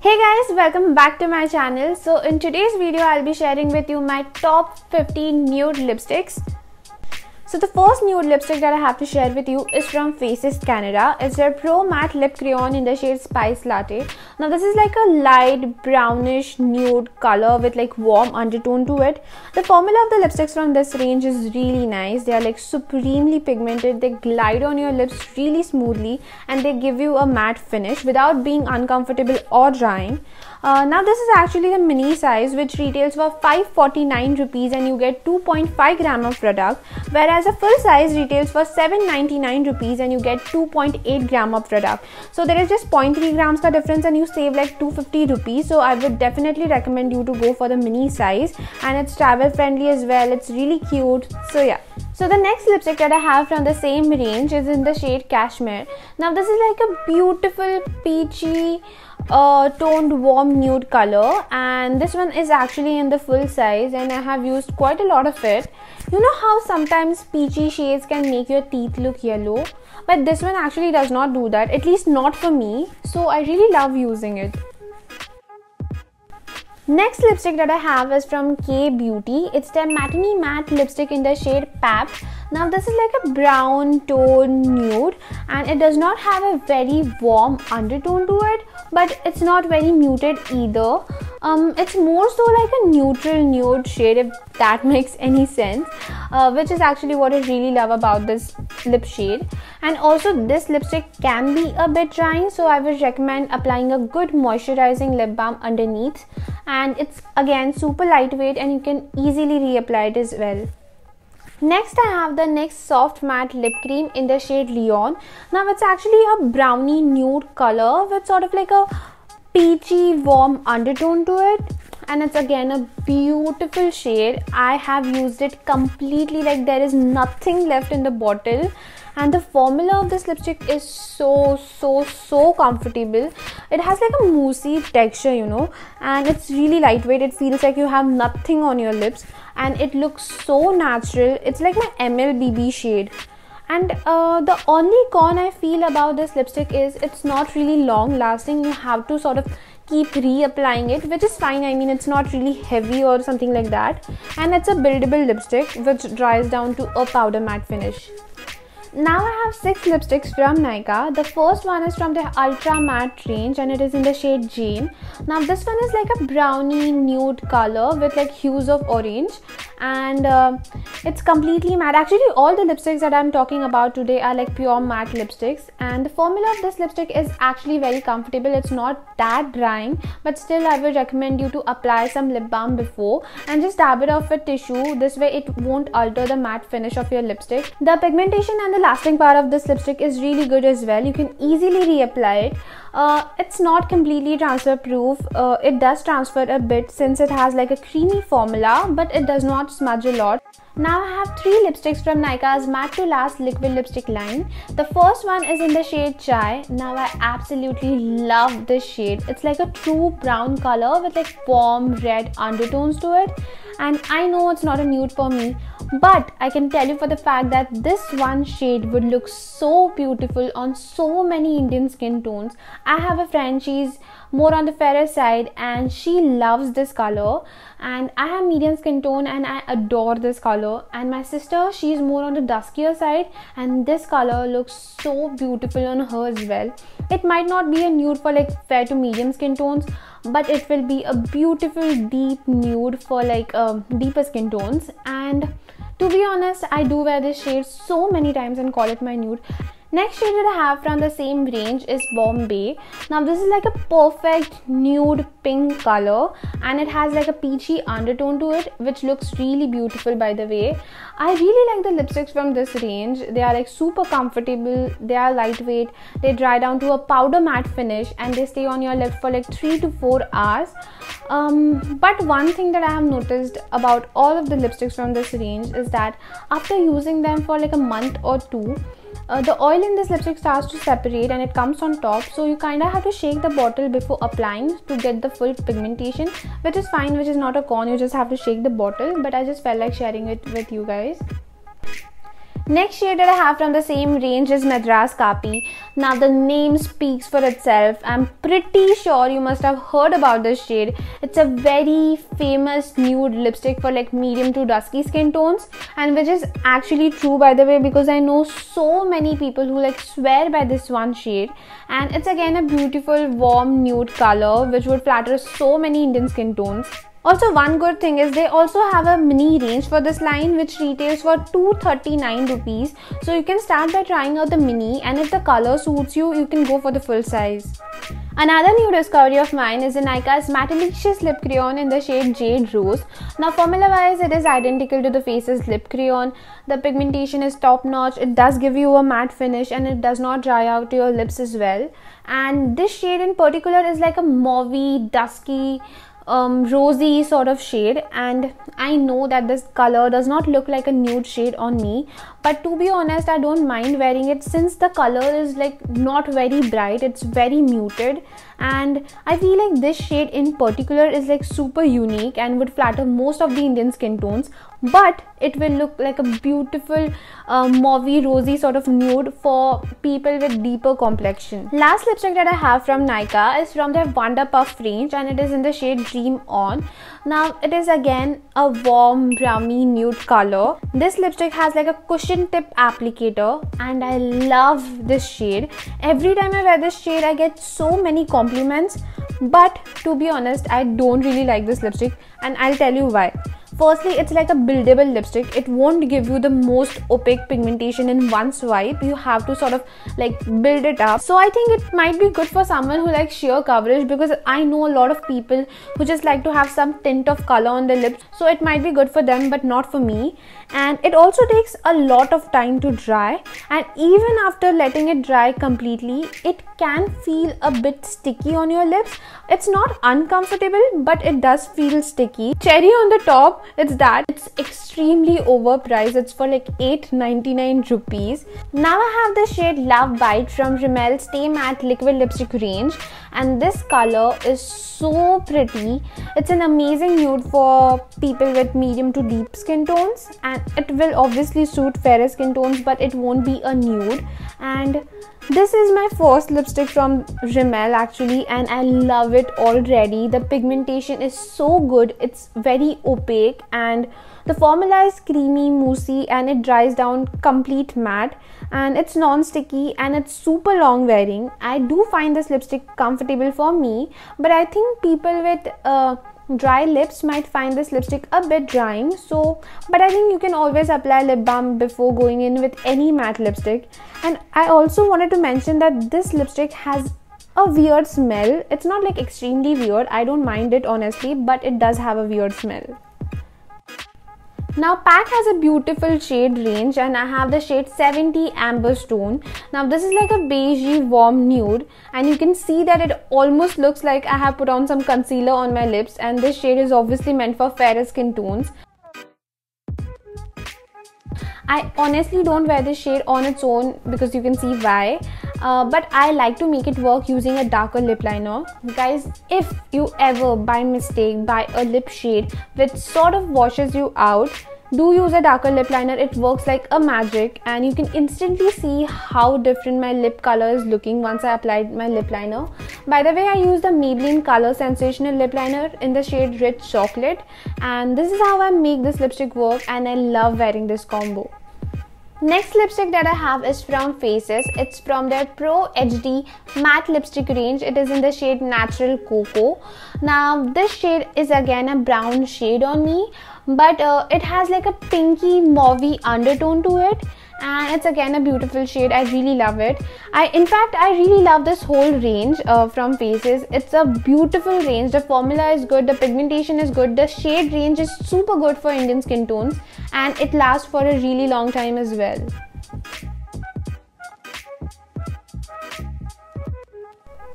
Hey guys, welcome back to my channel. So in today's video I'll be sharing with you my top 15 nude lipsticks. So the first nude lipstick that I have to share with you is from Faces Canada. It's their Pro Matte Lip Crayon in the shade Spice Latte. Now this is like a light brownish nude color with like warm undertone to it. The formula of the lipsticks from this range is really nice. They are like supremely pigmented. They glide on your lips really smoothly and they give you a matte finish without being uncomfortable or drying. Now this is actually the mini size, which retails for 549 rupees and you get 2.5 gram of product, whereas a full size retails for 799 rupees and you get 2.8 gram of product. So there is just 0.3 grams ka difference and you save like 250 rupees. So I would definitely recommend you to go for the mini size, and it's travel friendly as well. It's really cute. So yeah. So the next lipstick that I have from the same range is in the shade Cashmere. Now this is like a beautiful peachy toned warm nude color, and this one is actually in the full size and I have used quite a lot of it. You know how sometimes peachy shades can make your teeth look yellow, but this one actually does not do that, at least not for me. So I really love using it. Next lipstick that I have is from K Beauty. It's their Matinee Matte lipstick in the shade Pap. Now this is like a brown tone nude and it does not have a very warm undertone to it, but it's not very muted either. It's more so like a neutral nude shade, if that makes any sense, which is actually what I really love about this lip shade. And also this lipstick can be a bit drying, so I would recommend applying a good moisturizing lip balm underneath. And it's again super lightweight and you can easily reapply it as well. Next I have the NYX Soft Matte Lip Cream in the shade Leon. Now it's actually a brownie nude color with sort of like a peachy warm undertone to it, and it's again a beautiful shade. I have used it completely, like there is nothing left in the bottle, and the formula of this lipstick is so comfortable. It has like a moussey texture, you know, and it's really lightweight. It feels like you have nothing on your lips and it looks so natural. It's like my MLBB shade. And the only con I feel about this lipstick is it's not really long lasting. You have to sort of keep reapplying it, which is fine. I mean, it's not really heavy or something like that, and it's a buildable lipstick which dries down to a powder matte finish. Now I have 6 lipsticks from Nykaa. The first one is from the Ultra Matte range and it is in the shade Jane. Now this one is like a brownie nude color with like hues of orange, and it's completely matte. Actually all the lipsticks that I'm talking about today are like pure matte lipsticks, and the formula of this lipstick is actually very comfortable. It's not that drying, but still I would recommend you to apply some lip balm before and just dab it off with tissue. This way it won't alter the matte finish of your lipstick. The pigmentation and the lasting power of this lipstick is really good as well. You can easily reapply it. It's not completely transfer proof. It does transfer a bit since it has like a creamy formula, but it does not smudge a lot. Now I have 3 lipsticks from Nykaa's Matte to Last liquid lipstick line. The first one is in the shade Chai. Now I absolutely love this shade. It's like a true brown color with like warm red undertones to it, and I know it's not a nude for me, but I can tell you for the fact that this one shade would look so beautiful on so many Indian skin tones. I have a friend, she's more on the fairer side and she loves this color, and I have medium skin tone and I adore this color, and my sister, she's more on the duskier side and this color looks so beautiful on her as well. It might not be a nude for like fair to medium skin tones, but it will be a beautiful deep nude for like deeper skin tones. And to be honest, I do wear this shade so many times and call it my nude. Next shade that I have from the same range is Bombay. Now this is like a perfect nude pink color and it has like a peachy undertone to it, which looks really beautiful by the way. I really like the lipsticks from this range. They are like super comfortable, they are lightweight, they dry down to a powder matte finish and they stay on your lips for like 3 to 4 hours. But one thing that I have noticed about all of the lipsticks from this range is that after using them for like a month or two, the oil in this lipstick starts to separate and it comes on top, so you kind of have to shake the bottle before applying to get the full pigmentation, which is fine, which is not a con. You just have to shake the bottle, but I just felt like sharing it with you guys. Next shade that I have from the same range is Madras Kapi. Now the name speaks for itself. I'm pretty sure you must have heard about this shade. It's a very famous nude lipstick for like medium to dusky skin tones, and which is actually true, by the way, because I know so many people who like swear by this one shade. And it's again a beautiful warm nude color which would flatter so many Indian skin tones. Also, one good thing is they also have a mini range for this line which retails for 239 rupees. So you can start by trying out the mini, and if the color suits you, you can go for the full size. Another new discovery of mine is Nykaa's Mattelicious Lip Crayon in the shade Jade Rose. Now formula wise, it is identical to the Faces Lip Crayon. The pigmentation is top notch, it does give you a matte finish, and it does not dry out your lips as well. And this shade in particular is like a mauvey, dusky, rosy sort of shade, and I know that this color does not look like a nude shade on me, but to be honest, I don't mind wearing it since the color is like not very bright, it's very muted, and I feel like this shade in particular is like super unique and would flatter most of the Indian skin tones, but it will look like a beautiful mauvey rosy sort of nude for people with deeper complexion. Last lipstick that I have from Nykaa is from their Wonder Puff range, and it is in the shade Dream On. Now it is again a warm brownie nude color. This lipstick has like a cushion tip applicator, and I love this shade. Every time I wear this shade I get so many compliments, but to be honest, I don't really like this lipstick, and I'll tell you why. Firstly, it's like a buildable lipstick. It won't give you the most opaque pigmentation in one swipe. You have to sort of like build it up. So I think it might be good for someone who likes sheer coverage, because I know a lot of people who just like to have some tint of color on their lips. So it might be good for them, but not for me. And it also takes a lot of time to dry, and even after letting it dry completely, it can feel a bit sticky on your lips. It's not uncomfortable, but it does feel sticky. Cherry on the top, it's that it's extremely overpriced. It's for like 8.99 rupees. Now I have the shade Love Bite from Rimmel Stay Matte Liquid Lipstick range, and this color is so pretty. It's an amazing nude for people with medium to deep skin tones, and it will obviously suit fairer skin tones, but it won't be a nude. And this is my first lipstick from Rimmel actually, and I love it already. The pigmentation is so good, it's very opaque, and the formula is creamy, moussey, and it dries down complete matte, and it's non-sticky, and it's super long wearing. I do find this lipstick comfortable for me, but I think people with dry lips might find this lipstick a bit drying. But I think you can always apply lip balm before going in with any matte lipstick. And I also wanted to mention that this lipstick has a weird smell. It's not like extremely weird, I don't mind it honestly, but it does have a weird smell. Now PAC has a beautiful shade range, and I have the shade 70 Amber Stone. Now this is like a beigey warm nude, and you can see that it almost looks like I have put on some concealer on my lips, and this shade is obviously meant for fairer skin tones. I honestly don't wear this shade on its own because you can see why, but I like to make it work using a darker lip liner. Guys, if you ever by mistake buy a lip shade which sort of washes you out, do use a darker lip liner. It works like a magic, and you can instantly see how different my lip color is looking once I applied my lip liner. By the way, I use the Maybelline Color Sensational lip liner in the shade Rich Chocolate, and this is how I make this lipstick work, and I love wearing this combo. Next lipstick that I have is from Faces. It's from their Pro HD matte lipstick range. It is in the shade Natural Cocoa. Now this shade is again a brown shade on me, but it has like a pinky mauvey undertone to it, and it's again a beautiful shade. I really love it. In fact I really love this whole range from Faces. It's a beautiful range. The formula is good, the pigmentation is good, the shade range is super good for Indian skin tones, and it lasts for a really long time as well.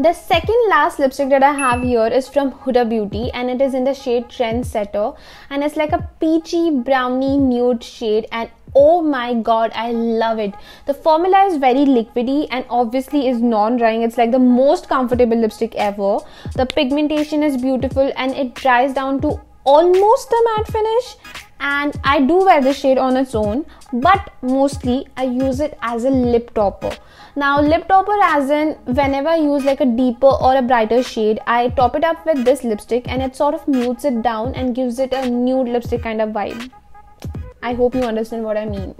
The second last lipstick that I have here is from Huda Beauty, and it is in the shade Trendsetter, and it's like a peachy brownie nude shade, and oh my god, I love it. The formula is very liquidy and obviously is non-drying. It's like the most comfortable lipstick ever. The pigmentation is beautiful, and it dries down to almost a matte finish. and I do wear this shade on its own, but mostly I use it as a lip topper. Now lip topper as in whenever I use like a deeper or a brighter shade, I top it up with this lipstick and it sort of mutes it down and gives it a nude lipstick kind of vibe. I hope you understand what I mean.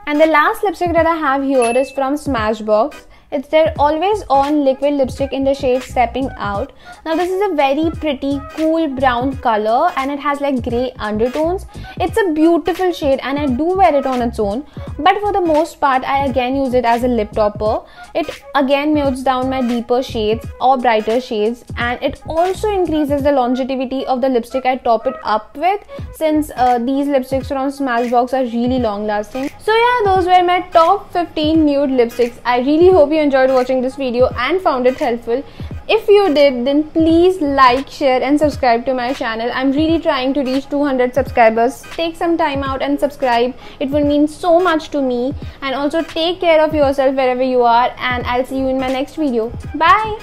And the last lipstick that I have here is from Smashbox. It's their Always On liquid lipstick in the shade Stepping Out. Now this is a very pretty cool brown color and it has like grey undertones. It's a beautiful shade and I do wear it on its own, but for the most part I again use it as a lip topper. It again mutes down my deeper shades or brighter shades, and it also increases the longevity of the lipstick I top it up with, since these lipsticks from Smashbox are really long lasting. So yeah, those were my top 15 nude lipsticks. I really hope you enjoyed watching this video and found it helpful. If you did, then please like, share and subscribe to my channel. I'm really trying to reach 200 subscribers. Take some time out and subscribe. It will mean so much to me. And also take care of yourself wherever you are, and I'll see you in my next video. Bye.